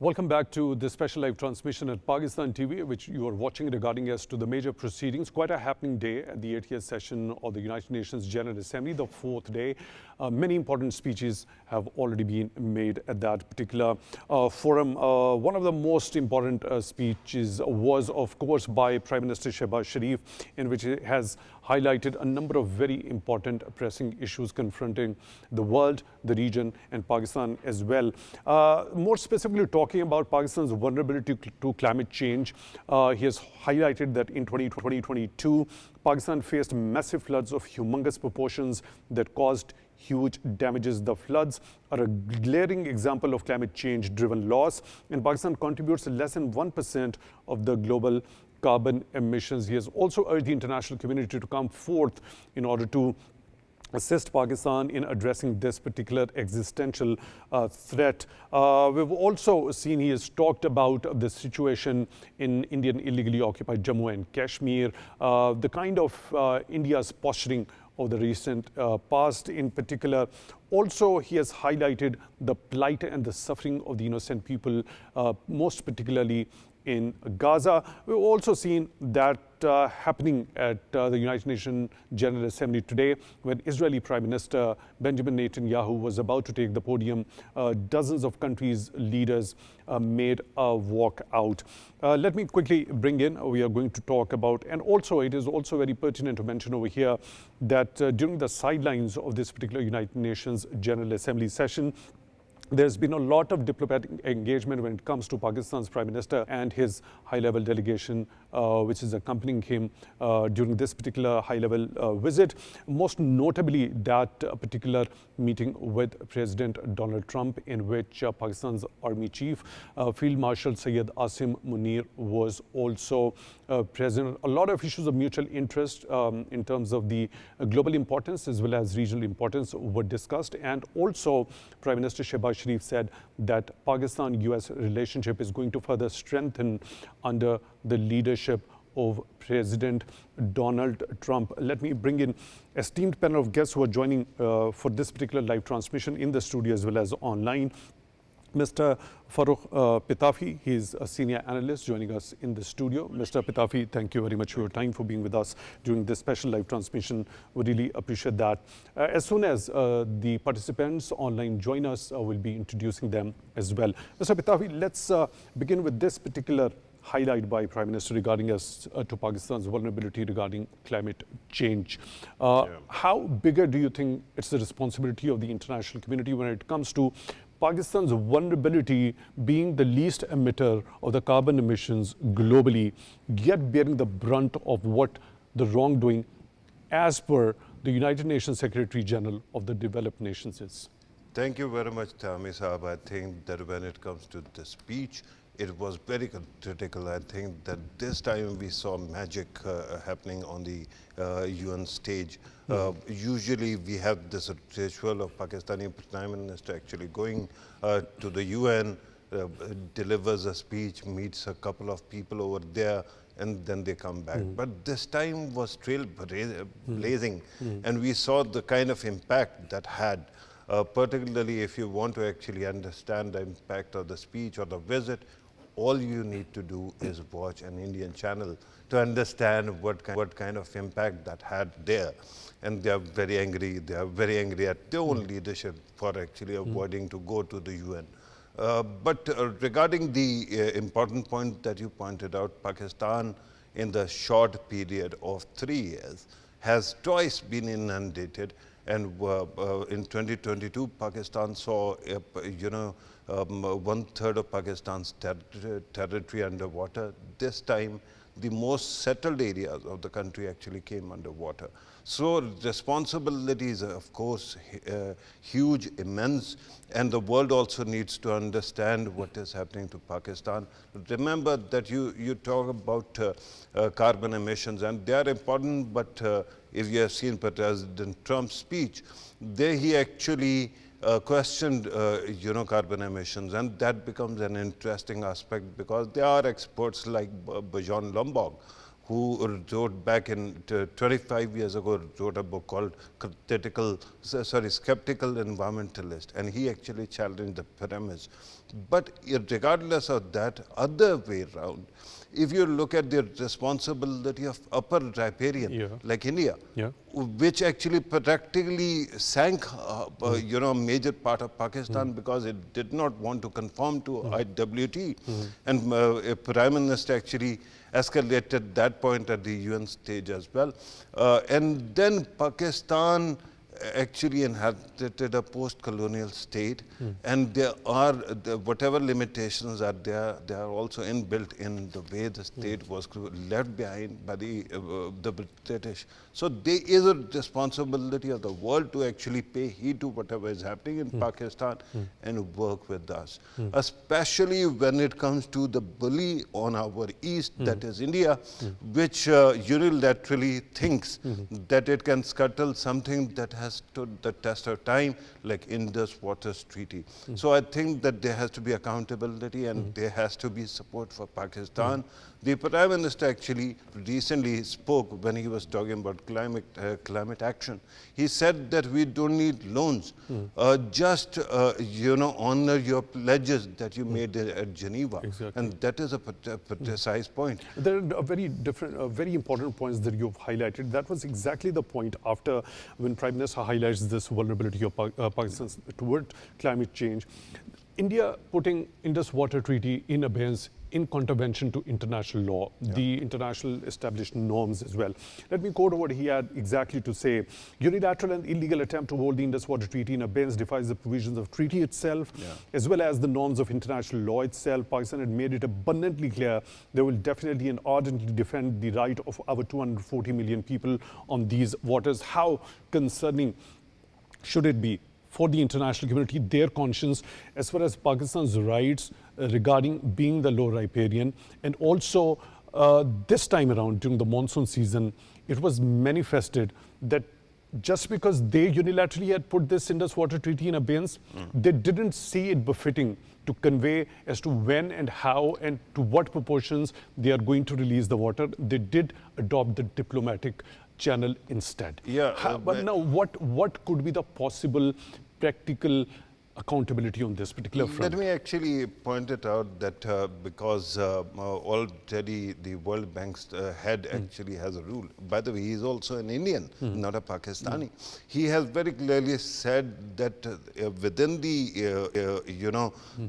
Welcome back to this special live transmission at Pakistan TV, which you are watching regarding as to the major proceedings. Quite a happening day at the 80th session of the United Nations General Assembly, the fourth day. Many important speeches have already been made at that particular forum. One of the most important speeches was, of course, by Prime Minister Shehbaz Sharif, in which he has highlighted a number of very important pressing issues confronting the world, the region, and Pakistan as well. More specifically, talking about Pakistan's vulnerability to climate change, he has highlighted that in 2022, Pakistan faced massive floods of humongous proportions that caused huge damages. The floods are a glaring example of climate change-driven loss, and Pakistan contributes less than 1% of the global carbon emissions. He has also urged the international community to come forth in order to assist Pakistan in addressing this particular existential threat. We've also seen he has talked about the situation in Indian illegally occupied Jammu and Kashmir, the kind of India's posturing of the recent past in particular. Also, he has highlighted the plight and the suffering of the innocent people, most particularly in Gaza. We've also seen that happening at the United Nations General Assembly today, when Israeli Prime Minister Benjamin Netanyahu was about to take the podium. Dozens of countries' leaders made a walk out. Let me quickly bring in, we are going to talk about, and also it is also very pertinent to mention over here that during the sidelines of this particular United Nations General Assembly session, there's been a lot of diplomatic engagement when it comes to Pakistan's Prime Minister and his high-level delegation, which is accompanying him during this particular high-level visit. Most notably, that particular meeting with President Donald Trump, in which Pakistan's Army Chief, Field Marshal Syed Asim Munir, was also present. A lot of issues of mutual interest in terms of the global importance as well as regional importance were discussed. And also, Prime Minister Shehbaz Sharif said that Pakistan-US relationship is going to further strengthen under the leadership of President Donald Trump. Let me bring in esteemed panel of guests who are joining for this particular live transmission in the studio as well as online. Mr. Farrukh Pitafi, he is a senior analyst joining us in the studio. Mr. Pitafi, thank you very much for your time, for being with us during this special live transmission. We really appreciate that. As soon as the participants online join us, we'll be introducing them as well. Mr. Pitafi, let's begin with this particular highlight by Prime Minister regarding us to Pakistan's vulnerability regarding climate change. How bigger do you think it's the responsibility of the international community when it comes to Pakistan's vulnerability being the least emitter of the carbon emissions globally, yet bearing the brunt of what the wrongdoing as per the United Nations Secretary General of the Developed Nations is? Thank you very much, Tami Saab. I think that when it comes to the speech, it was very critical. I think that this time we saw magic happening on the UN stage. Usually we have this ritual of Pakistani Prime Minister actually going to the UN, delivers a speech, meets a couple of people over there, and then they come back. But this time was trailblazing, and we saw the kind of impact that had. Particularly if you want to actually understand the impact of the speech or the visit, all you need to do is watch an Indian channel to understand what kind of impact that had there. And they are very angry. They are very angry at their own leadership for actually avoiding to go to the UN. But regarding the important point that you pointed out, Pakistan in the short period of 3 years has twice been inundated. And in 2022, Pakistan saw, 1/3 of Pakistan's territory underwater. This time, the most settled areas of the country actually came underwater. So responsibilities, of course, huge, immense, and the world also needs to understand what is happening to Pakistan. Remember that you talk about carbon emissions, and they are important, but if you have seen President Trump's speech, there he actually questioned carbon emissions, and that becomes an interesting aspect because there are experts like Bjorn Lomborg who wrote back in 25 years ago, wrote a book called Skeptical Environmentalist, and he actually challenged the premise. But regardless of that, other way around, if you look at the responsibility of upper riparian, like India, which actually practically sank, a major part of Pakistan because it did not want to conform to IWT, and Prime Minister actually escalated that point at the UN stage as well. And then Pakistan actually inherited a post-colonial state, and there are whatever limitations are there, they are also inbuilt in the way the state was left behind by the British. So there is a responsibility of the world to actually pay heed to whatever is happening in Pakistan and work with us, especially when it comes to the bully on our east, that is India, which unilaterally thinks that it can scuttle something that has stood the test of time, like Indus Waters Treaty. So I think that there has to be accountability and there has to be support for Pakistan. The Prime Minister actually recently spoke when he was talking about climate action. He said that we don't need loans, just honor your pledges that you made at Geneva, and that is a precise point. There are very important points that you've highlighted. That was exactly the point after when Prime Minister highlights this vulnerability of Pakistan toward climate change. India putting Indus Water Treaty in abeyance in contravention to international law, the international established norms as well. Let me quote what he had exactly to say. Unilateral and illegal attempt to hold the Indus Water Treaty in abeyance defies the provisions of treaty itself, as well as the norms of international law itself. Pakistan had made it abundantly clear they will definitely and ardently defend the right of our 240 million people on these waters. How concerning should it be for the international community, their conscience, as far as Pakistan's rights regarding being the low riparian? And also this time around during the monsoon season, it was manifested that just because they unilaterally had put this Indus Water Treaty in abeyance, they didn't see it befitting to convey as to when and how and to what proportions they are going to release the water. They did adopt the diplomatic channel instead. But now what could be the possible practical accountability on this particular front? Let me actually point it out that because already the World Bank's head actually has a rule. By the way, he is also an Indian, not a Pakistani. He has very clearly said that within the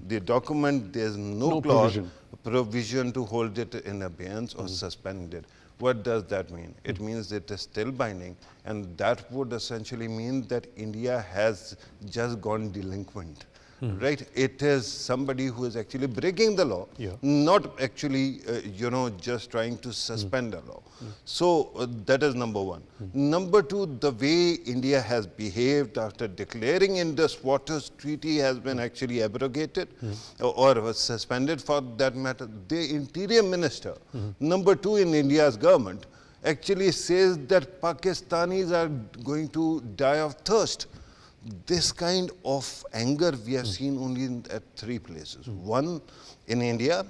the document, there is no clause provision to hold it in abeyance or suspend it. What does that mean? It means it is still binding, and that would essentially mean that India has just gone delinquent. Right? It is somebody who is actually breaking the law, not actually, just trying to suspend the law. So that is number one. Number two, the way India has behaved after declaring Indus Waters Treaty has been actually abrogated or was suspended for that matter. The Interior Minister, number two in India's government, actually says that Pakistanis are going to die of thirst. This kind of anger we have seen only at three places. One, in India,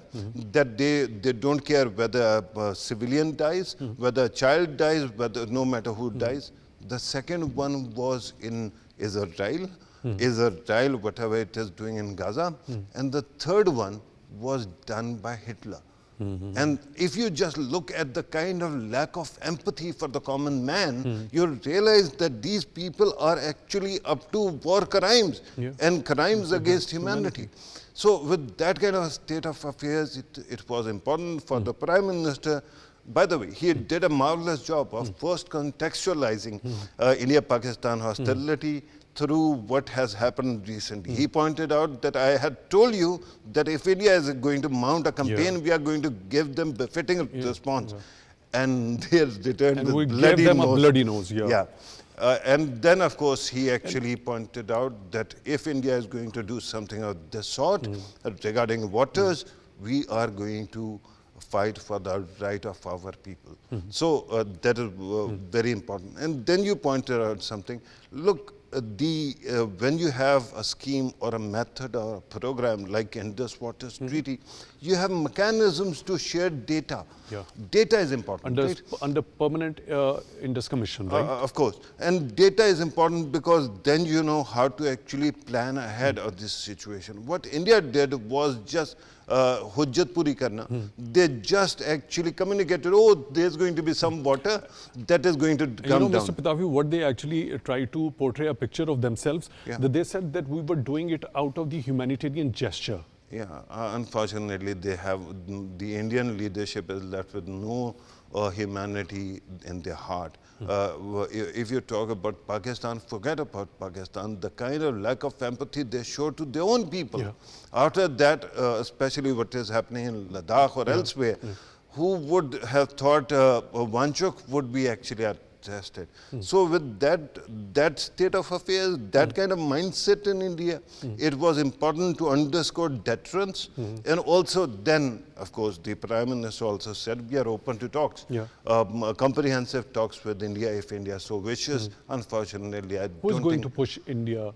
that they don't care whether a civilian dies, whether a child dies, no matter who dies. The second one was in Israel, whatever it is doing in Gaza. And the third one was done by Hitler. And if you just look at the kind of lack of empathy for the common man, you'll realize that these people are actually up to war crimes and crimes against humanity. So with that kind of a state of affairs, it was important for the Prime Minister. By the way, he did a marvelous job of first contextualizing India-Pakistan hostility through what has happened recently. He pointed out that I had told you that if India is going to mount a campaign, we are going to give them befitting response. And they returned and with we bloody gave them nose. a bloody nose. And then, of course, he actually pointed out that if India is going to do something of this sort regarding waters, we are going to fight for the right of our people. So that is very important. And then you pointed out something. Look, when you have a scheme or a method or a program like Indus Waters Treaty, you have mechanisms to share data. Yeah. Data is important. Under, Right? under permanent Indus Commission, right? Of course. And data is important because then you know how to actually plan ahead of this situation. What India did was just Hujjat Puri karna. They just actually communicated, oh, there's going to be some water that is going to come down. Mr. Pitavi, what they actually try to portray a picture of themselves, that they said that we were doing it out of the humanitarian gesture. Yeah, unfortunately, they have the Indian leadership is left with no humanity in their heart. If you talk about Pakistan, forget about Pakistan. The kind of lack of empathy they show to their own people. Yeah. After that, especially what is happening in Ladakh or elsewhere, who would have thought Wanchuk would be actually arrested? So with that state of affairs, that kind of mindset in India, it was important to underscore deterrence. And also then, of course, the Prime Minister also said, we are open to talks, comprehensive talks with India if India so wishes. Unfortunately, I Who is don't going think... to push India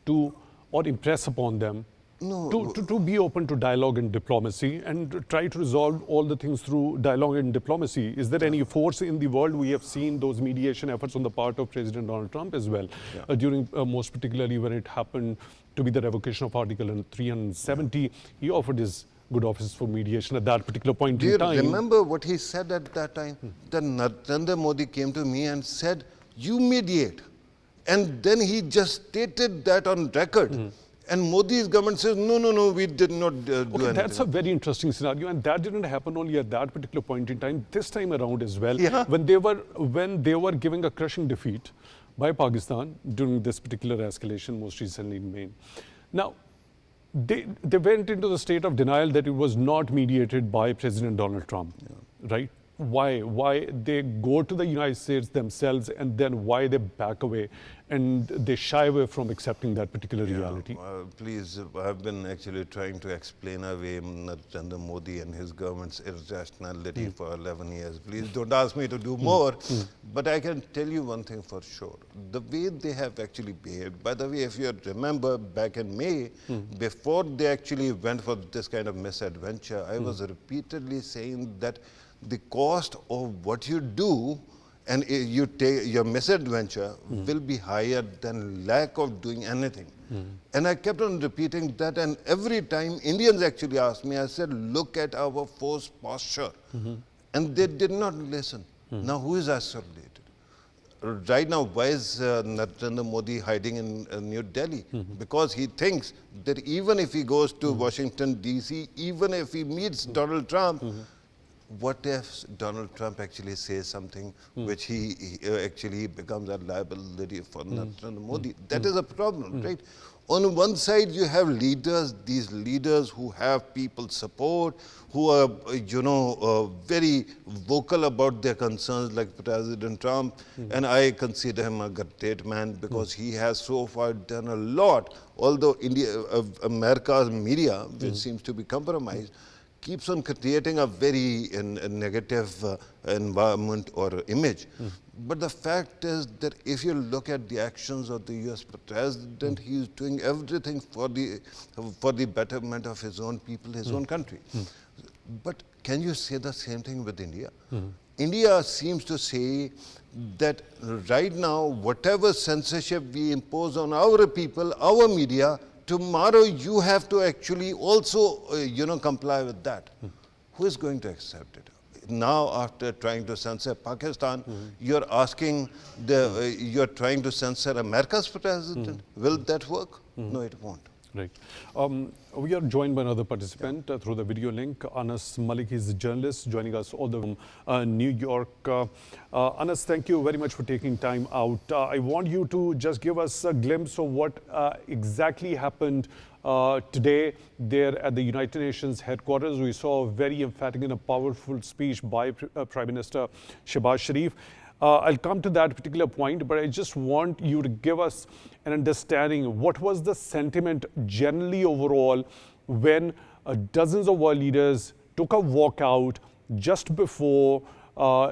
to, or impress upon them, to be open to dialogue and diplomacy and try to resolve all the things through dialogue and diplomacy? Is there any force in the world? We have seen those mediation efforts on the part of President Donald Trump as well, during most particularly when it happened to be the revocation of Article 370. He offered his good office for mediation at that particular point in time. Do you remember what he said at that time? That Narendra Modi came to me and said, you mediate. And then he just stated that on record. And Modi's government says, no, we did not do anything. That's a very interesting scenario, and that didn't happen only at that particular point in time. This time around as well, when they were giving a crushing defeat by Pakistan during this particular escalation, most recently in May. Now, they went into the state of denial that it was not mediated by President Donald Trump, right? Why they go to the United States themselves, and then why they back away and they shy away from accepting that particular reality? Please, I've been actually trying to explain away Narendra Modi and his government's irrationality for 11 years. Please don't ask me to do more, but I can tell you one thing for sure. The way they have actually behaved, by the way, if you remember back in May, before they actually went for this kind of misadventure, I was repeatedly saying that the cost of what you do and you take your misadventure will be higher than lack of doing anything. And I kept on repeating that, and every time Indians actually asked me, I said, look at our forced posture. And they did not listen. Now who is isolated? Right now, why is Narendra Modi hiding in New Delhi? Because he thinks that even if he goes to Washington, D.C., even if he meets Donald Trump, what if Donald Trump actually says something which he actually becomes a liability for Narendra Modi? That is a problem, right? On one side, you have leaders, these leaders who have people's support, who are, very vocal about their concerns, like President Trump. And I consider him a great man because he has so far done a lot. Although America's media, which seems to be compromised, keeps on creating a very negative environment or image. But the fact is that if you look at the actions of the US president, he is doing everything for the betterment of his own people, his own country. But can you say the same thing with India? India seems to say that right now, whatever censorship we impose on our people, our media, tomorrow you have to actually also, comply with that. Who is going to accept it? Now, after trying to censor Pakistan, you're asking, you're trying to censor America's president. Will that work? No, it won't. Right. We are joined by another participant through the video link. Anas Malik is a journalist joining us all the way from New York. Anas, thank you very much for taking time out. I want you to just give us a glimpse of what exactly happened today there at the United Nations headquarters. We saw a very emphatic and a powerful speech by Prime Minister Shehbaz Sharif. I'll come to that particular point, but I just want you to give us an understanding. What was the sentiment generally overall when dozens of world leaders took a walk out just before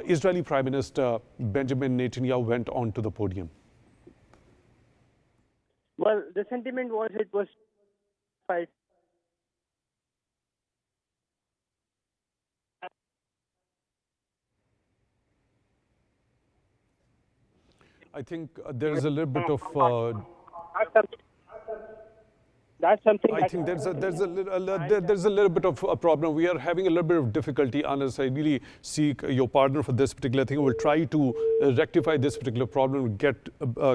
Israeli Prime Minister Benjamin Netanyahu went onto the podium? Well, the sentiment was it was fight. I think there is a little bit of That's something, that's something I that think there's a little bit of a problem. We are having a little bit of difficulty, Anas. I really seek your partner for this particular thing. We'll try to rectify this particular problem, get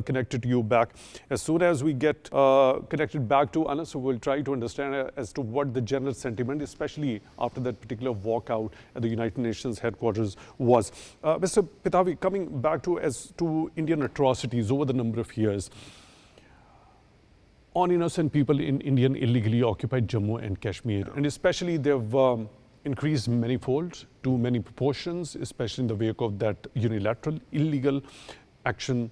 connected to you back. As soon as we get connected back to Anas, we'll try to understand as to what the general sentiment, especially after that particular walkout at the United Nations headquarters was. Mr. Pitavi, coming back to Indian atrocities over the number of years, on innocent people in Indian illegally occupied Jammu and Kashmir. And especially they've increased manyfold to many proportions, especially in the wake of that unilateral illegal action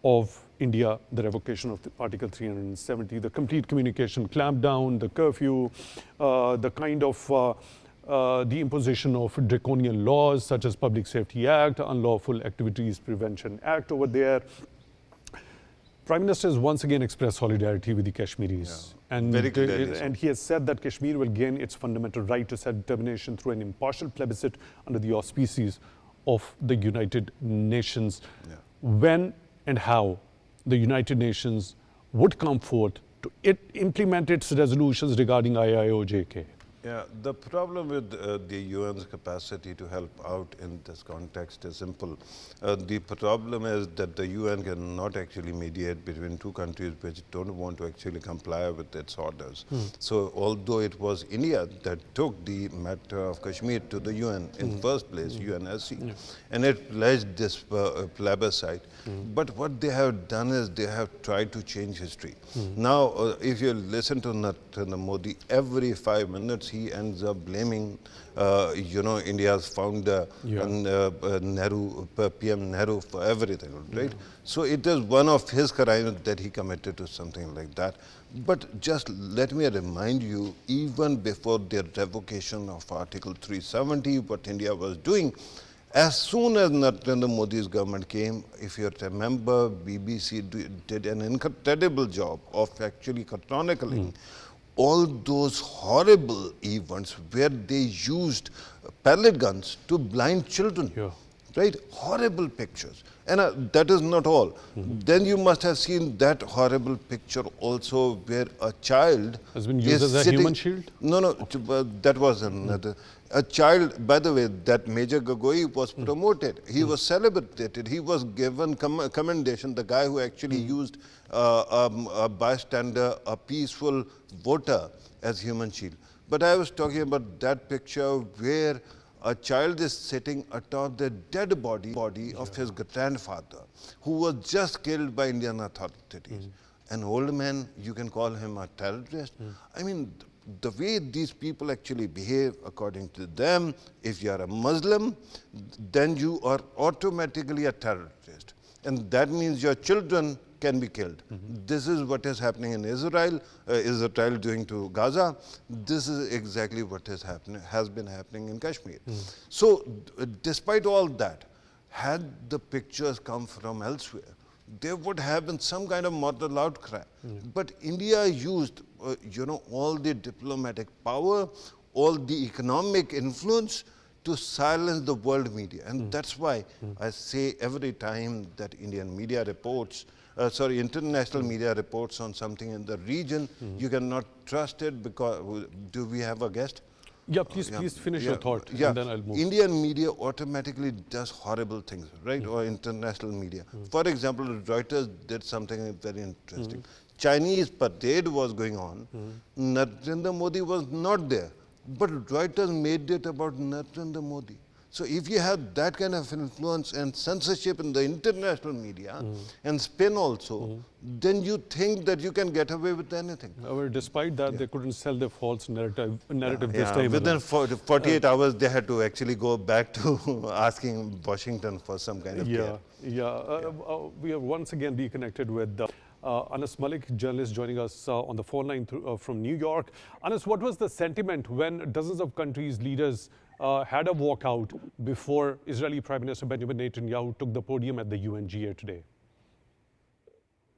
of India, the revocation of the Article 370, the complete communication clampdown, the curfew, the kind of the imposition of draconian laws such as Public Safety Act, Unlawful Activities Prevention Act over there. Prime Minister has once again expressed solidarity with the Kashmiris. Yeah. And, Very clearly so. and he has said that Kashmir will gain its fundamental right to self-determination through an impartial plebiscite under the auspices of the United Nations. Yeah. When and how the United Nations would come forth to implement its resolutions regarding IIOJK. Yeah, the problem with the UN's capacity to help out in this context is simple. The problem is that the UN cannot actually mediate between two countries which don't want to actually comply with its orders. So although it was India that took the matter of Kashmir to the UN in first place, UNSC, and it pledged this plebiscite, but what they have done is they have tried to change history. Now, if you listen to Narendra Modi, every 5 minutes he ends up blaming, India's founder, Nehru, PM Nehru, for everything, right? So it is one of his crimes that he committed to something like that. But just let me remind you, even before the revocation of Article 370, what India was doing, as soon as Narendra Modi's government came, if you remember, BBC did an incredible job of actually chronicling all those horrible events where they used pellet guns to blind children. Right? Horrible pictures. And that is not all. Then you must have seen that horrible picture also where a child has been used as a human shield? No, that was another. A child, by the way, that Major Gagoi was promoted. He was celebrated. He was given commendation, the guy who actually used a bystander, a peaceful voter as human shield. But I was talking about that picture where a child is sitting atop the dead body of his grandfather, who was just killed by Indian authorities. An old man, you can call him a terrorist. I mean, the way these people actually behave, according to them, if you are a Muslim, then you are automatically a terrorist. And that means your children can be killed. This is what is happening in Israel, Israel doing to Gaza. This is exactly what has been happening in Kashmir. So despite all that, had the pictures come from elsewhere, there would have been some kind of moral outcry. But India used, all the diplomatic power, all the economic influence to silence the world media. And that's why I say every time that Indian media reports, international media reports on something in the region, you cannot trust it because, do we have a guest? Yeah, please finish your thought, and then I'll move. Indian media automatically does horrible things, right? Or international media. For example, Reuters did something very interesting. Chinese parade was going on. Narendra Modi was not there, but Reuters made it about Narendra Modi. So if you have that kind of influence and censorship in the international media and spin also, then you think that you can get away with anything. However, despite that, they couldn't sell their false narrative this time. Within 48 hours, they had to actually go back to asking Washington for some kind of care. We are once again reconnected with Anas Malik, journalist, joining us on the phone line from New York. Anas, what was the sentiment when dozens of countries' leaders had a walkout before Israeli Prime Minister Benjamin Netanyahu took the podium at the UNGA today?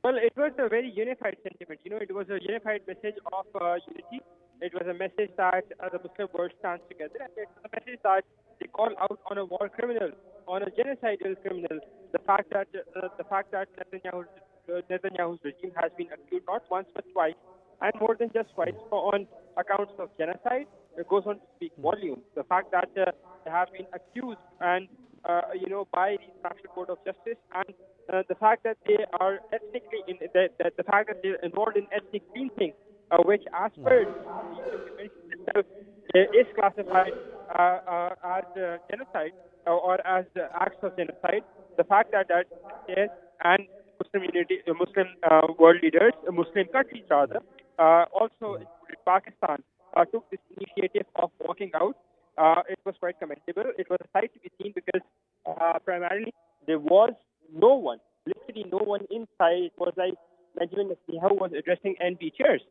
Well, it was a very unified sentiment. It was a unified message of unity. It was a message that the Muslim world stands together, and it was a message that they call out on a war criminal, on a genocidal criminal. The fact that Netanyahu's regime has been accused not once but twice, and more than just twice, on accounts of genocide. It goes on to speak volumes. The fact that they have been accused and by the International Court of Justice, and the fact that they are the fact that they're involved in ethnic cleansing, which, as per the convention itself, is classified as genocide or as acts of genocide. The fact that is, and Muslim world leaders, Muslim countries rather, also included Pakistan, took this initiative of walking out. It was quite commendable. It was a sight to be seen because primarily there was no one, literally no one inside. It was like Benjamin Netanyahu was addressing NP chairs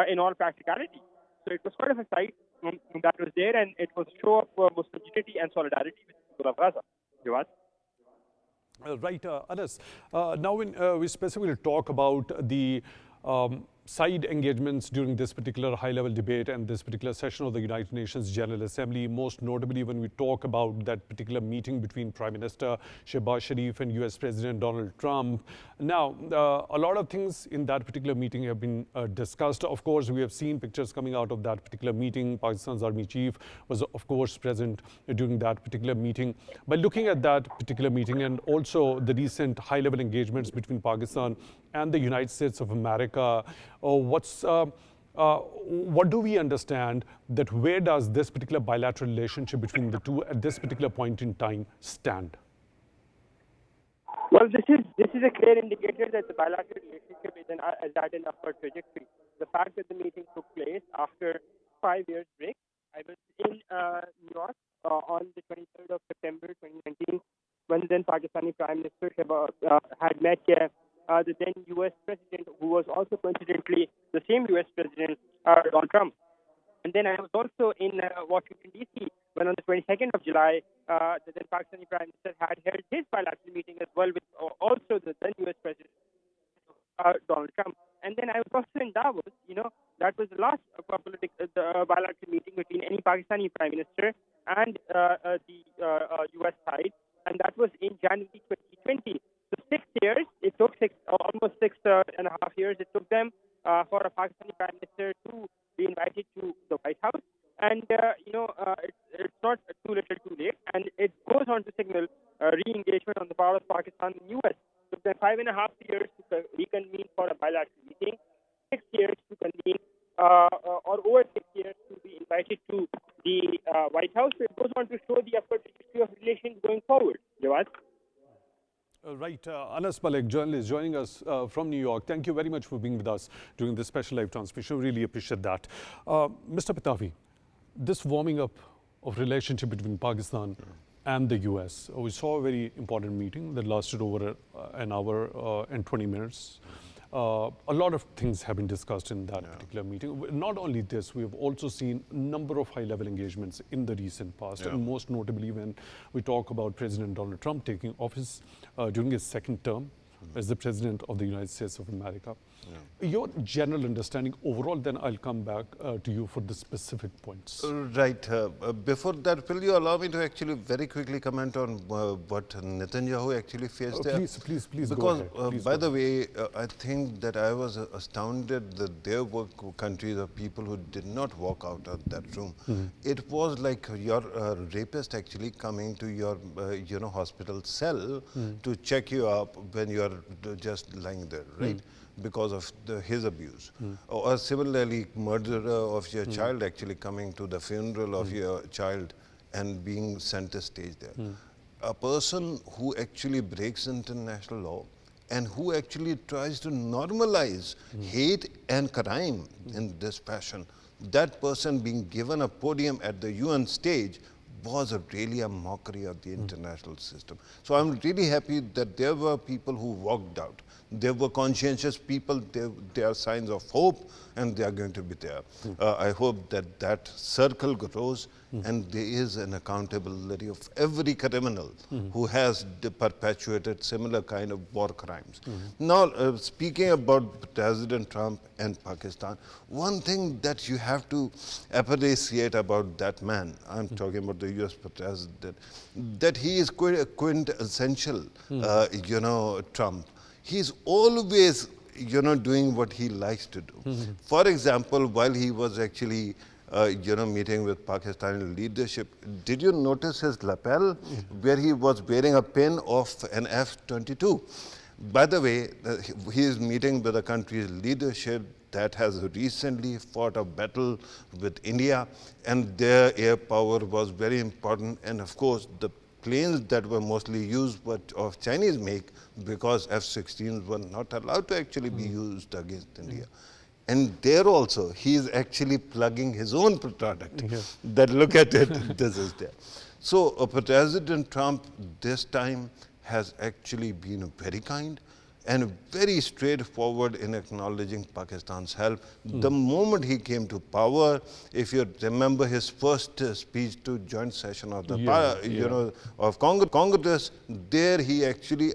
in all practicality. So it was quite of a sight that was there, and it was a show of Muslim unity and solidarity with the people of Gaza. Jawad? Right, Anas. Now, when we specifically talk about the side engagements during this particular high-level debate and this particular session of the United Nations General Assembly, most notably when we talk about that particular meeting between Prime Minister Shehbaz Sharif and US President Donald Trump. Now, a lot of things in that particular meeting have been discussed. Of course, we have seen pictures coming out of that particular meeting. Pakistan's Army Chief was, of course, present during that particular meeting. By looking at that particular meeting and also the recent high-level engagements between Pakistan and the United States of America, what do we understand that where does this particular bilateral relationship between the two at this particular point in time stand? Well, this is a clear indicator that the bilateral relationship is at an upward trajectory. The fact that the meeting took place after 5 years break. I was in New York on the 23rd of September 2019 when then Pakistani Prime Minister had met the then U.S. President, who was also coincidentally the same U.S. President, Donald Trump. And then I was also in Washington, D.C., when on the 22nd of July, the then Pakistani Prime Minister had held his bilateral meeting as well with also the then U.S. President, Donald Trump. And then I was also in Davos. That was the last bilateral meeting between any Pakistani Prime Minister and the U.S. side, and that was in January 2020. So 6 years, it took almost 6.5 years, it took them for a Pakistani Prime Minister to be invited to the White House. And, it's not too little too late. And it goes on to signal re-engagement on the part of Pakistan and U.S. So then 5.5 years to reconvene for a bilateral meeting, 6 years to convene, or over 6 years to be invited to the White House. So it goes on to show the upward trajectory of relations going forward. Jawad? Right, Anas Malik, journalist, joining us from New York. Thank you very much for being with us during this special live transmission. Really appreciate that. Mr. Patavi, this warming up of relationship between Pakistan and the US, we saw a very important meeting that lasted over an hour and 20 minutes. A lot of things have been discussed in that particular meeting. Not only this, we have also seen a number of high-level engagements in the recent past, and most notably when we talk about President Donald Trump taking office during his second term as the President of the United States of America. Your general understanding overall, then I'll come back to you for the specific points. Right. Before that, will you allow me to actually very quickly comment on what Netanyahu actually faced there? Please because, go ahead. by the way, I think that I was astounded that there were countries of people who did not walk out of that room. It was like your rapist actually coming to your hospital cell to check you up when you are just lying there, right? Because of his abuse. Or similarly, murderer of your child actually coming to the funeral of your child and being sent to stage there. A person who actually breaks international law and who actually tries to normalize hate and crime in this fashion, that person being given a podium at the UN stage was really a mockery of the international system. So I'm really happy that there were people who walked out. There were conscientious people, there are signs of hope, and they are going to be there. I hope that that circle grows and there is an accountability of every criminal who has perpetuated similar kind of war crimes. Now, speaking about President Trump and Pakistan, one thing that you have to appreciate about that man, I'm talking about the US president, that he is quintessential, Trump. He's always doing what he likes to do. For example, while he was actually, meeting with Pakistani leadership, did you notice his lapel where he was wearing a pin of an F-22? By the way, he is meeting with a country's leadership that has recently fought a battle with India, and their air power was very important. And of course, the planes that were mostly used were of Chinese make, because F-16s were not allowed to actually be used against India. And there also, he is actually plugging his own product. That look at it, this is there. So President Trump this time has actually been very kind and very straightforward in acknowledging Pakistan's help. The moment he came to power, if you remember his first speech to joint session of the of Congress, there he actually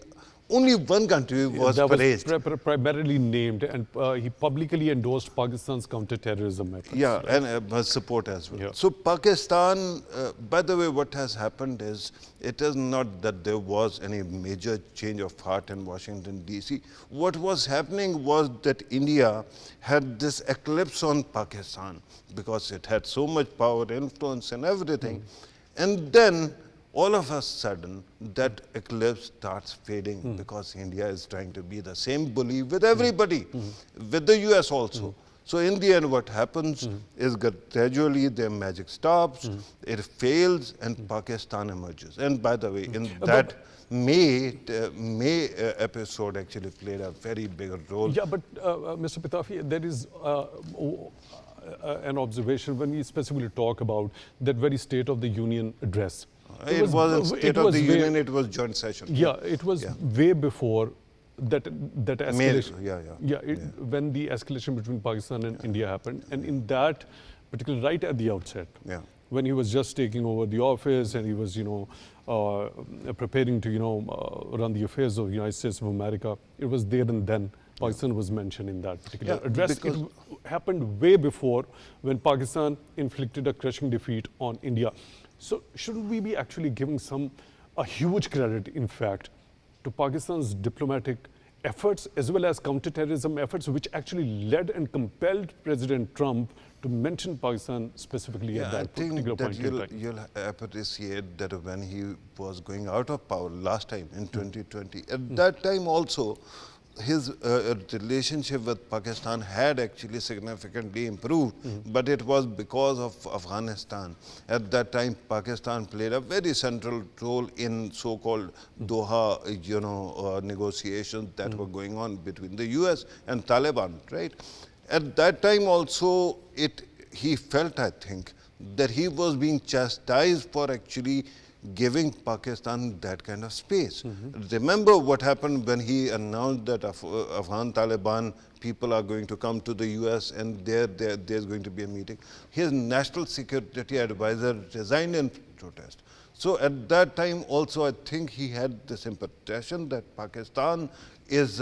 only one country was praised. That was primarily named, and he publicly endorsed Pakistan's counter-terrorism efforts. Yeah, and support as well. So Pakistan, by the way, what has happened is, it is not that there was any major change of heart in Washington, D.C. What was happening was that India had this eclipse on Pakistan because it had so much power, influence and everything. And then all of a sudden, that eclipse starts fading because India is trying to be the same bully with everybody, with the US also. So in the end, what happens is gradually their magic stops, it fails, and Pakistan emerges. And by the way, in that May episode actually played a very big role. Yeah, but Mr. Pitafi, there is an observation when we specifically talk about that very State of the Union address. It wasn't State of the Union, it was joint session. Yeah, it was way before that escalation. When the escalation between Pakistan and India happened, and in that particular, right at the outset, when he was just taking over the office and he was, preparing to, run the affairs of the United States of America, it was there and then Pakistan was mentioned in that particular address. It happened way before, when Pakistan inflicted a crushing defeat on India. So shouldn't we be actually giving a huge credit, in fact, to Pakistan's diplomatic efforts as well as counterterrorism efforts, which actually led and compelled President Trump to mention Pakistan specifically at that particular point in time? You'll appreciate that when he was going out of power last time in 2020, at that time also, his relationship with Pakistan had actually significantly improved, but it was because of Afghanistan. At that time, Pakistan played a very central role in so-called Doha, negotiations that were going on between the US and Taliban, right? At that time also, he felt, I think, that he was being chastised for actually giving Pakistan that kind of space. Remember what happened when he announced that Afghan Taliban people are going to come to the US and there's going to be a meeting. His national security advisor resigned in protest. So at that time also, I think he had this impression that Pakistan is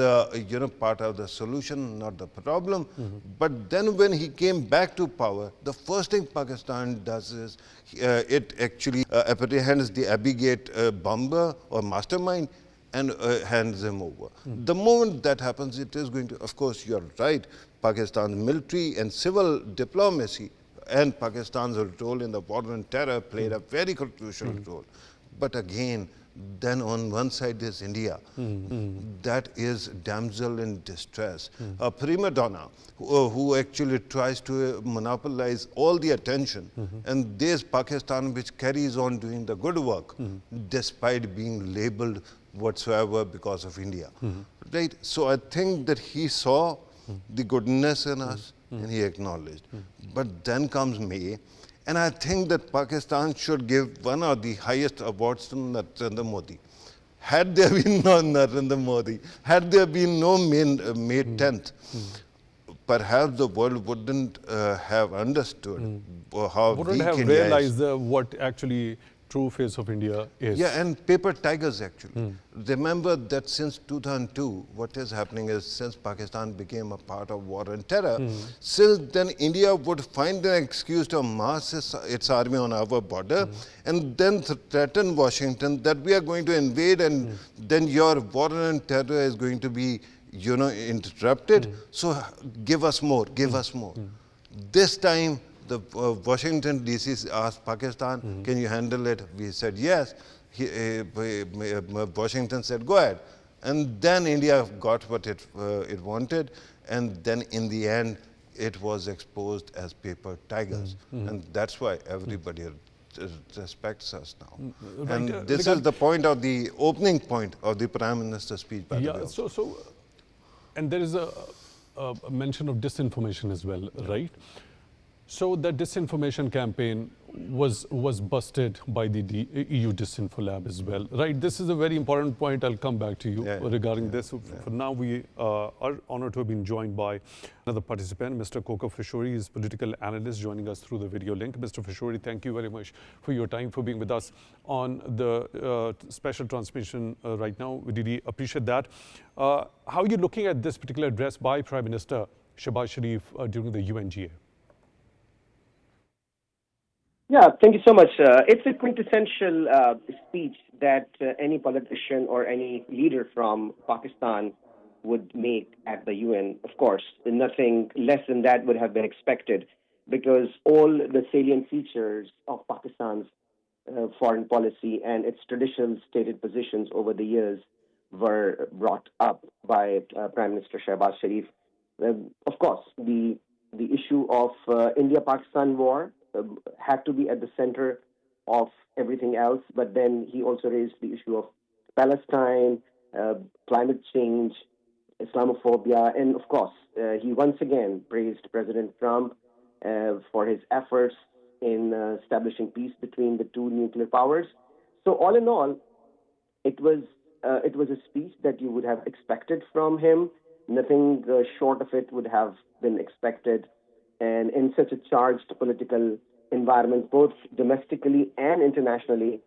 part of the solution, not the problem. But then when he came back to power, the first thing Pakistan does is it actually apprehends the Abigate bomber or mastermind and hands him over. The moment that happens, it is going to, of course, you're right, Pakistan's military and civil diplomacy and Pakistan's role in the war on terror played a very crucial role. But again, then on one side is India, that is damsel in distress, a prima donna who actually tries to monopolize all the attention. And there's Pakistan, which carries on doing the good work despite being labeled whatsoever because of India. Right? So I think that he saw the goodness in us and he acknowledged. But then comes May. And I think that Pakistan should give one of the highest awards to Narendra Modi. Had there been no Narendra Modi, had there been no May 10th, perhaps the world wouldn't have understood how Wouldn't weak have India is. realized what actually true face of India is. Yeah, and paper tigers actually. Remember that since 2002, what is happening is since Pakistan became a part of war and terror, since then India would find an excuse to mass its army on our border and then threaten Washington that we are going to invade and then your war and terror is going to be, you know, interrupted. So give us more, give us more. This time, the Washington DC asked Pakistan, can you handle it? We said yes. Washington said, go ahead. And then India got what it wanted. And then in the end, it was exposed as paper tigers. And that's why everybody respects us now. Right, And this is the point of the opening point of the Prime Minister's speech, by the way. So, and there is a mention of disinformation as well, right? So the disinformation campaign was busted by the EU Disinfo Lab as well, right? This is a very important point. I'll come back to you regarding this. For now, we are honored to have been joined by another participant, Mr. Kokar Fishori. He's political analyst joining us through the video link. Mr. Fishori, thank you very much for your time, for being with us on the special transmission right now. We really appreciate that. How are you looking at this particular address by Prime Minister Shehbaz Sharif during the UNGA? Yeah, thank you so much. It's a quintessential speech that any politician or any leader from Pakistan would make at the UN. Of course, nothing less than that would have been expected because all the salient features of Pakistan's foreign policy and its traditional stated positions over the years were brought up by Prime Minister Shehbaz Sharif. Of course, the issue of India-Pakistan war had to be at the center of everything else, but then he also raised the issue of Palestine, climate change, Islamophobia, and of course, he once again praised President Trump for his efforts in establishing peace between the two nuclear powers. So all in all, it was a speech that you would have expected from him. Nothing short of it would have been expected. And in such a charged political environment, both domestically and internationally,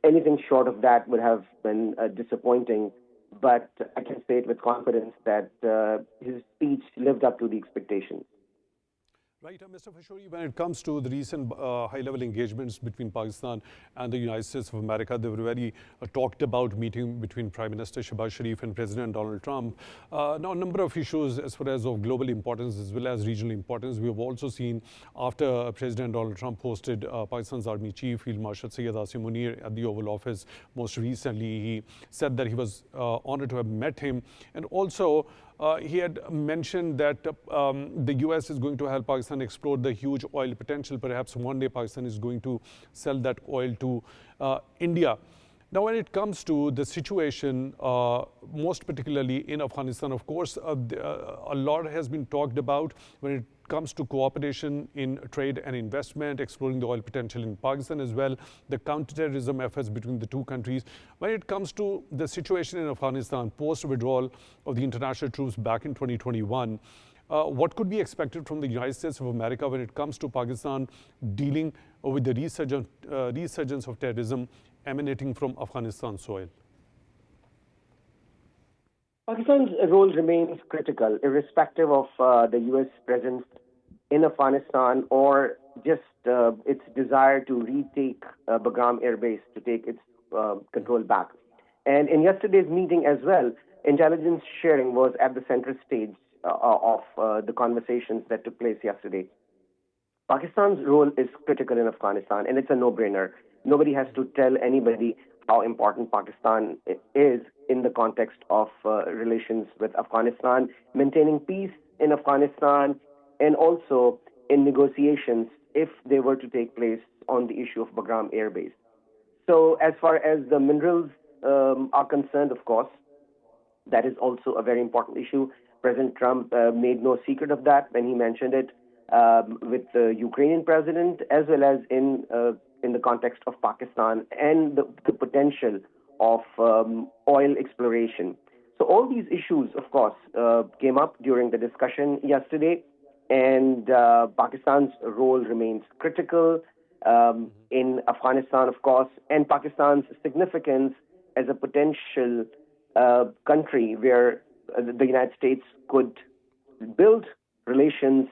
anything short of that would have been disappointing. But I can say it with confidence that his speech lived up to the expectations. Right, Mr. Fishori, when it comes to the recent high-level engagements between Pakistan and the United States of America, they were very talked about meeting between Prime Minister Shehbaz Sharif and President Donald Trump. Now, a number of issues as far as of global importance as well as regional importance. We have also seen after President Donald Trump hosted Pakistan's Army Chief, Field Marshal Syed Asim Munir at the Oval Office most recently. He said that he was honored to have met him, and also he had mentioned that the US is going to help Pakistan explore the huge oil potential. Perhaps one day Pakistan is going to sell that oil to India. Now, when it comes to the situation, most particularly in Afghanistan, of course, a lot has been talked about when it comes to cooperation in trade and investment, exploring the oil potential in Pakistan as well, the counterterrorism efforts between the two countries. When it comes to the situation in Afghanistan, post-withdrawal of the international troops back in 2021, what could be expected from the United States of America when it comes to Pakistan dealing with the resurgence of terrorism emanating from Afghanistan soil? Pakistan's role remains critical, irrespective of the U.S. presence in Afghanistan or just its desire to retake Bagram Air Base, to take its control back. And in yesterday's meeting as well, intelligence sharing was at the center stage of the conversations that took place yesterday. Pakistan's role is critical in Afghanistan, and it's a no-brainer. Nobody has to tell anybody how important Pakistan is in the context of relations with Afghanistan, maintaining peace in Afghanistan, and also in negotiations if they were to take place on the issue of Bagram Air Base. So as far as the minerals are concerned, of course, that is also a very important issue. President Trump made no secret of that when he mentioned it with the Ukrainian president, as well as in the context of Pakistan and the potential of oil exploration. So all these issues, of course, came up during the discussion yesterday, and Pakistan's role remains critical in Afghanistan, of course, and Pakistan's significance as a potential country where the United States could build relations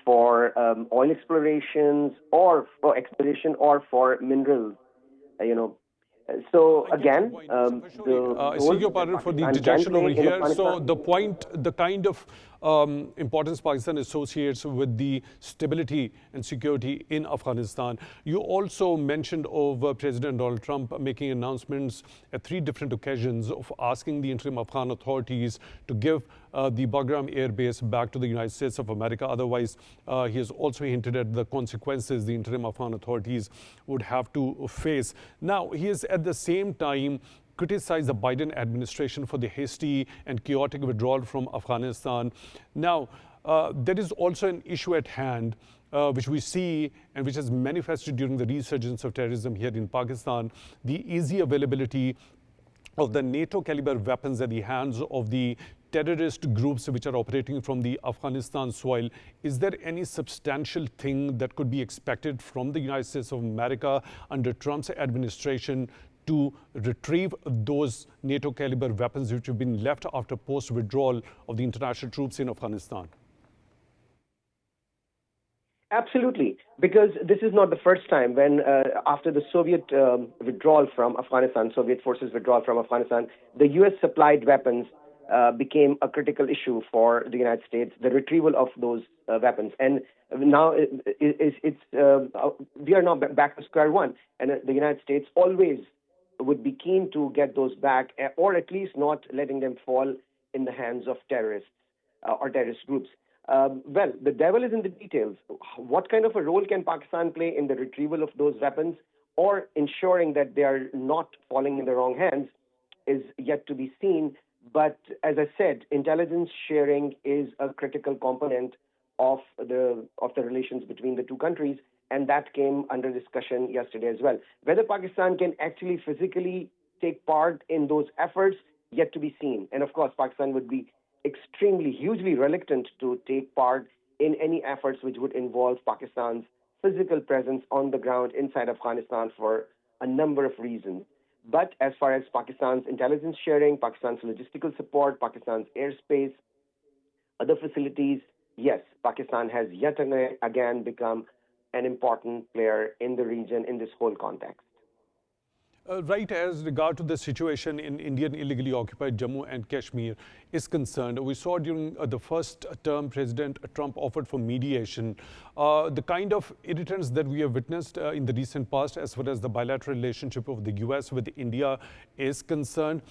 for oil explorations or for exploration or for minerals, you know. So I get your again, point, the Mr. role I seek your that pardon for the Pakistan can interjection play over in here. So Afghanistan. the point, the kind of importance Pakistan associates with the stability and security in Afghanistan. You also mentioned of President Donald Trump making announcements at 3 different occasions of asking the interim Afghan authorities to give the Bagram Air Base back to the United States of America. Otherwise, he has also hinted at the consequences the interim Afghan authorities would have to face. Now, he is at the same time criticized the Biden administration for the hasty and chaotic withdrawal from Afghanistan. Now, there is also an issue at hand which we see and which has manifested during the resurgence of terrorism here in Pakistan, the easy availability of the NATO caliber weapons at the hands of the terrorist groups which are operating from the Afghanistan soil. Is there any substantial thing that could be expected from the United States of America under Trump's administration to retrieve those NATO caliber weapons which have been left after post-withdrawal of the international troops in Afghanistan? Absolutely, because this is not the first time when, after the Soviet withdrawal from Afghanistan, Soviet forces withdrawal from Afghanistan, the U.S. supplied weapons became a critical issue for the United States, the retrieval of those weapons. And now we are now back to square one, and the United States always would be keen to get those back, or at least not letting them fall in the hands of terrorists or terrorist groups. Well, the devil is in the details. What kind of a role can Pakistan play in the retrieval of those weapons or ensuring that they are not falling in the wrong hands is yet to be seen. But as I said, intelligence sharing is a critical component of the relations between the two countries, and that came under discussion yesterday as well. Whether Pakistan can actually physically take part in those efforts, yet to be seen. And of course, Pakistan would be extremely, hugely reluctant to take part in any efforts which would involve Pakistan's physical presence on the ground inside Afghanistan for a number of reasons. But as far as Pakistan's intelligence sharing, Pakistan's logistical support, Pakistan's airspace, other facilities, yes, Pakistan has yet again become an important player in the region in this whole context. Right, as regard to the situation in Indian illegally occupied Jammu and Kashmir is concerned, we saw during the first term President Trump offered for mediation. The kind of irritants that we have witnessed in the recent past as far as the bilateral relationship of the US with India is concerned,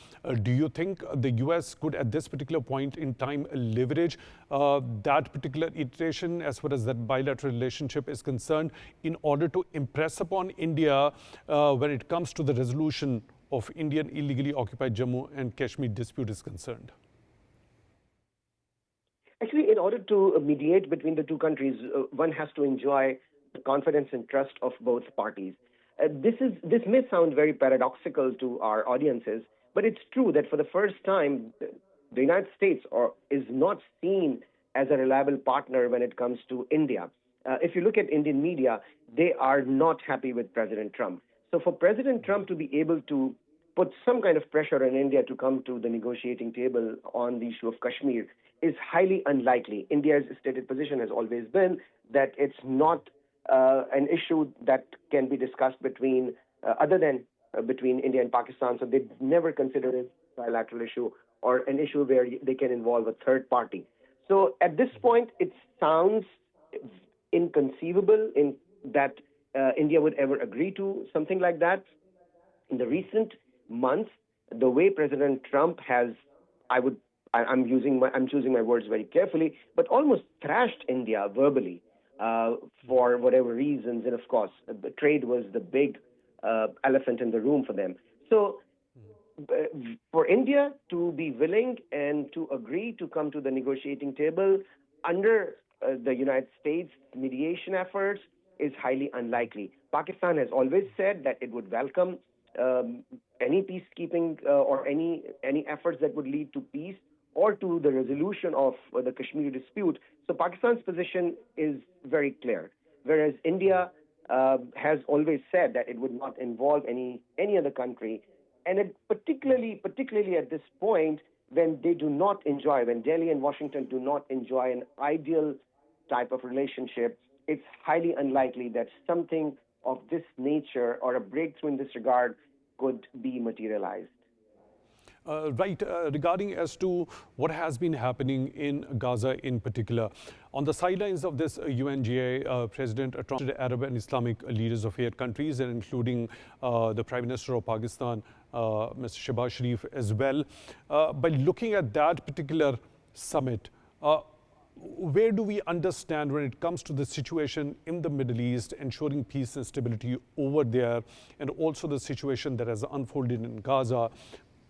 do you think the US could at this particular point in time leverage that particular iteration as far as that bilateral relationship is concerned in order to impress upon India when it comes to the resolution of Indian illegally occupied Jammu and Kashmir dispute is concerned? Actually, in order to mediate between the two countries, one has to enjoy the confidence and trust of both parties. This may sound very paradoxical to our audiences, but it's true that for the first time, the United States is not seen as a reliable partner when it comes to India. If you look at Indian media, they are not happy with President Trump. So for President Trump to be able to put some kind of pressure on India to come to the negotiating table on the issue of Kashmir is highly unlikely. India's stated position has always been that it's not an issue that can be discussed between between India and Pakistan. So they never consider it a bilateral issue or an issue where they can involve a third party. So at this point, it sounds inconceivable that India would ever agree to something like that. In the recent months, the way President Trump has, I'm choosing my words very carefully, but almost thrashed India verbally for whatever reasons. And of course, the trade was the big elephant in the room for them. So for India to be willing and to agree to come to the negotiating table under the United States mediation efforts is highly unlikely. Pakistan has always said that it would welcome any peacekeeping or any efforts that would lead to peace or to the resolution of the Kashmiri dispute. So Pakistan's position is very clear, whereas India has always said that it would not involve any other country, and particularly at this point when they do not enjoy, when Delhi and Washington do not enjoy an ideal type of relationship, it's highly unlikely that something of this nature or a breakthrough in this regard could be materialized. Regarding as to what has been happening in Gaza in particular, on the sidelines of this UNGA, President Trump, Arab and Islamic leaders of 8 countries, and including the Prime Minister of Pakistan, Mr. Shehbaz Sharif as well. By looking at that particular summit, where do we understand when it comes to the situation in the Middle East, ensuring peace and stability over there, and also the situation that has unfolded in Gaza,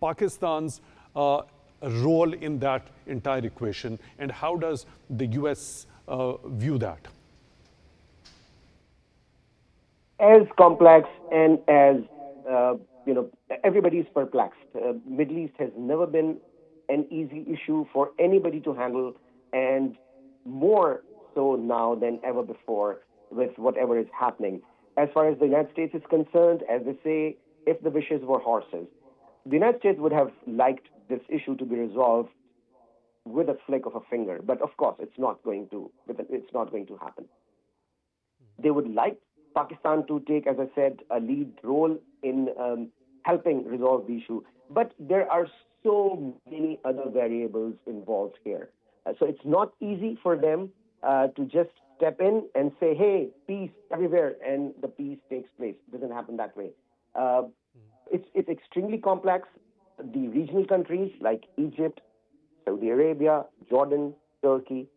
Pakistan's role in that entire equation, and how does the US view that? As complex and as, everybody's perplexed. Middle East has never been an easy issue for anybody to handle, and more so now than ever before with whatever is happening. As far as the United States is concerned, as they say, if the wishes were horses, the United States would have liked this issue to be resolved with a flick of a finger, but of course it's not going to happen. They would like Pakistan to take, as I said, a lead role in helping resolve the issue, but there are so many other variables involved here. So it's not easy for them to just step in and say, hey, peace everywhere, and the peace takes place. It doesn't happen that way. It's extremely complex. The regional countries like Egypt, Saudi Arabia, Jordan, Turkey,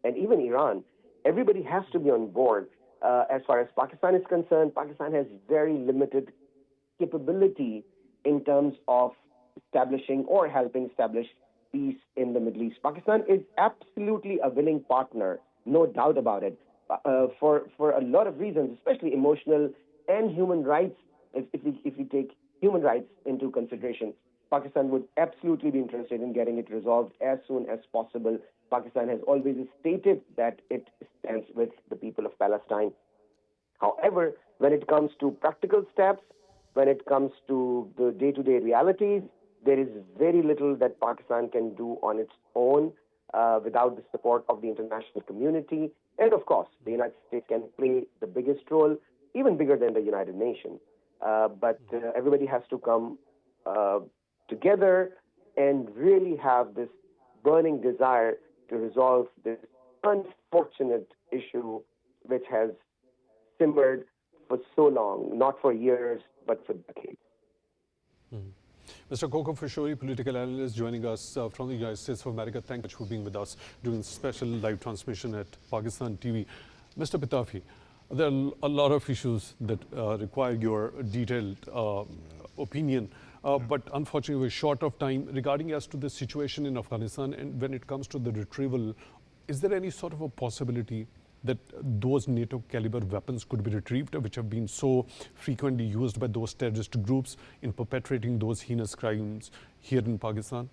and even Iran, everybody has to be on board. As far as Pakistan is concerned, Pakistan has very limited capability in terms of establishing or helping establish peace in the Middle East. Pakistan is absolutely a willing partner, no doubt about it, for a lot of reasons, especially emotional and human rights. If we take human rights into consideration, Pakistan would absolutely be interested in getting it resolved as soon as possible. Pakistan has always stated that it stands with the people of Palestine. However, when it comes to practical steps, when it comes to the day-to-day realities, there is very little that Pakistan can do on its own without the support of the international community. And of course, the United States can play the biggest role, even bigger than the United Nations. But everybody has to come together and really have this burning desire to resolve this unfortunate issue which has simmered for so long, not for years, but for decades. Mr. Koukav Fishouri, political analyst, joining us from the United States of America. Thank you for being with us during this special live transmission at Pakistan TV. Mr. Pitafi, there are a lot of issues that require your detailed opinion, but unfortunately we're short of time. Regarding as to the situation in Afghanistan and when it comes to the retrieval, is there any sort of a possibility that those NATO caliber weapons could be retrieved, which have been so frequently used by those terrorist groups in perpetrating those heinous crimes here in Pakistan,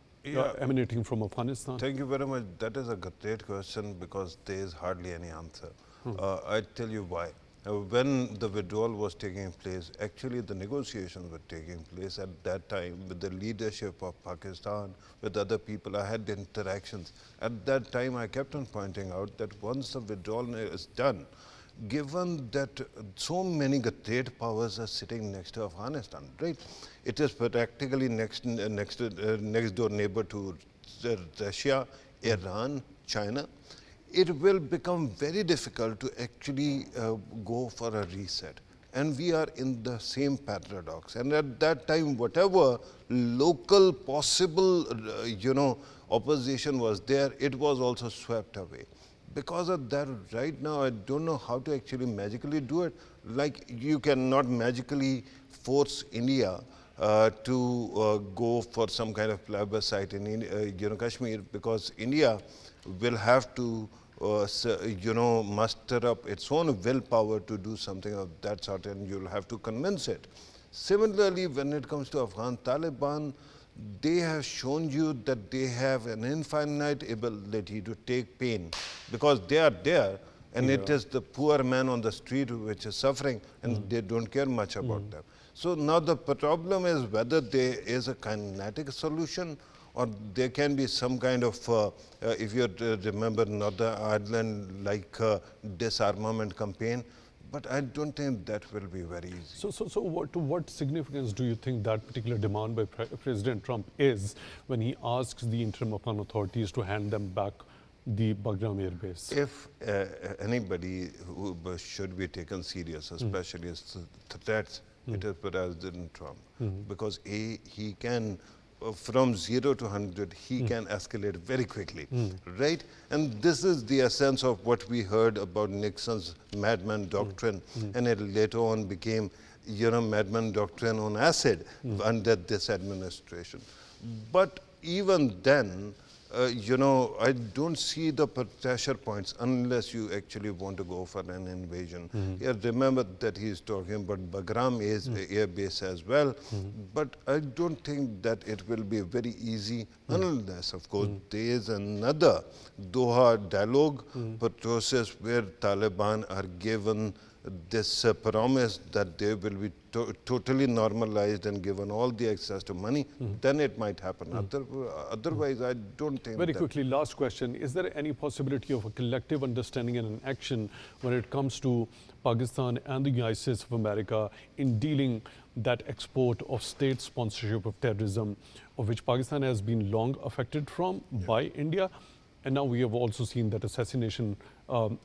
emanating from Afghanistan? Thank you very much. That is a great question because there is hardly any answer. I tell you why. When the withdrawal was taking place, actually the negotiations were taking place at that time with the leadership of Pakistan, with other people. I had interactions. At that time, I kept on pointing out that once the withdrawal is done, given that so many great powers are sitting next to Afghanistan, right? It is practically next door neighbor to Russia, Iran, China. It will become very difficult to actually go for a reset. And we are in the same paradox. And at that time, whatever local possible, opposition was there, it was also swept away. Because of that, right now, I don't know how to actually magically do it. Like, you cannot magically force India to go for some kind of plebiscite in Kashmir, because India will have to muster up its own willpower to do something of that sort, and you'll have to convince it. Similarly, when it comes to Afghan Taliban, they have shown you that they have an infinite ability to take pain because they are there and it is the poor man on the street which is suffering and they don't care much about them. So now the problem is whether there is a kinetic solution or there can be some kind of, if you remember Northern Ireland, like disarmament campaign, but I don't think that will be very easy. So what significance do you think that particular demand by President Trump is when he asks the interim Afghan authorities to hand them back the Bagram Air Base? If anybody who should be taken serious, especially as threats, it is President Trump. Because he can, from 0 to 100, he can escalate very quickly, right? And this is the essence of what we heard about Nixon's madman doctrine, and it later on became, madman doctrine on acid under this administration. But even then, I don't see the pressure points unless you actually want to go for an invasion. Yeah, remember that he is talking about Bagram Air Base as well, but I don't think that it will be very easy unless, of course, there is another Doha dialogue process where Taliban are given this promise that they will be totally normalized and given all the access to money, then it might happen. Otherwise, I don't think Very quickly, last question. Is there any possibility of a collective understanding and an action when it comes to Pakistan and the United States of America in dealing that export of state sponsorship of terrorism, of which Pakistan has been long affected from by India? And now we have also seen that assassination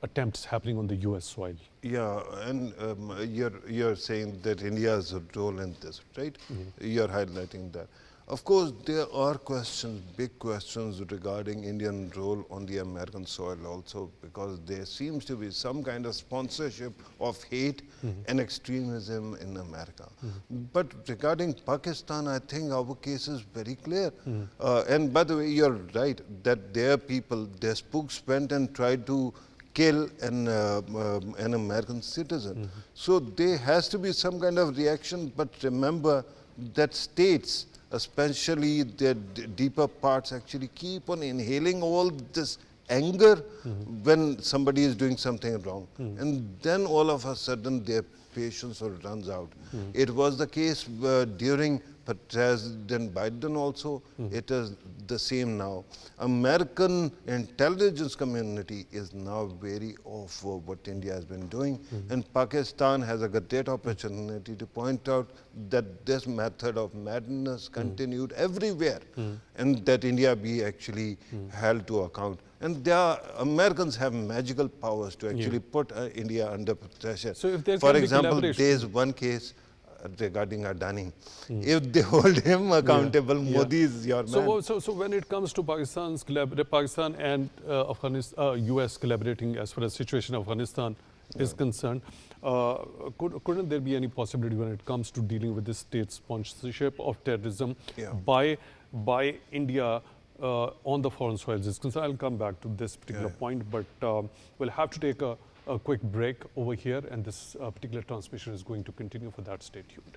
attempts happening on the US soil. Yeah, and you're saying that India has a role in this, right? You're highlighting that. Of course, there are questions, big questions regarding Indian role on the American soil also, because there seems to be some kind of sponsorship of hate and extremism in America. But regarding Pakistan, I think our case is very clear. And by the way, you're right that their people, their spooks went and tried to kill an American citizen. So there has to be some kind of reaction, but remember that states, especially their deeper parts, actually keep on inhaling all this anger when somebody is doing something wrong. And then all of a sudden their patience runs out. It was the case during President Biden also. It is the same now. American intelligence community is now wary of what India has been doing, and Pakistan has a great opportunity to point out that this method of madness continued everywhere, and that India be actually held to account. And Americans have magical powers to actually put India under pressure. So if there For can be example, there collaboration- is one case regarding Adani. If they hold him accountable, Modi is your man. So when it comes to Pakistan and US collaborating as far as situation of Afghanistan is concerned, couldn't there be any possibility when it comes to dealing with this state sponsorship of terrorism by India on the foreign soils is concerned? I'll come back to this particular point, but we'll have to take a quick break over here, and this particular transmission is going to continue. For that, stay tuned.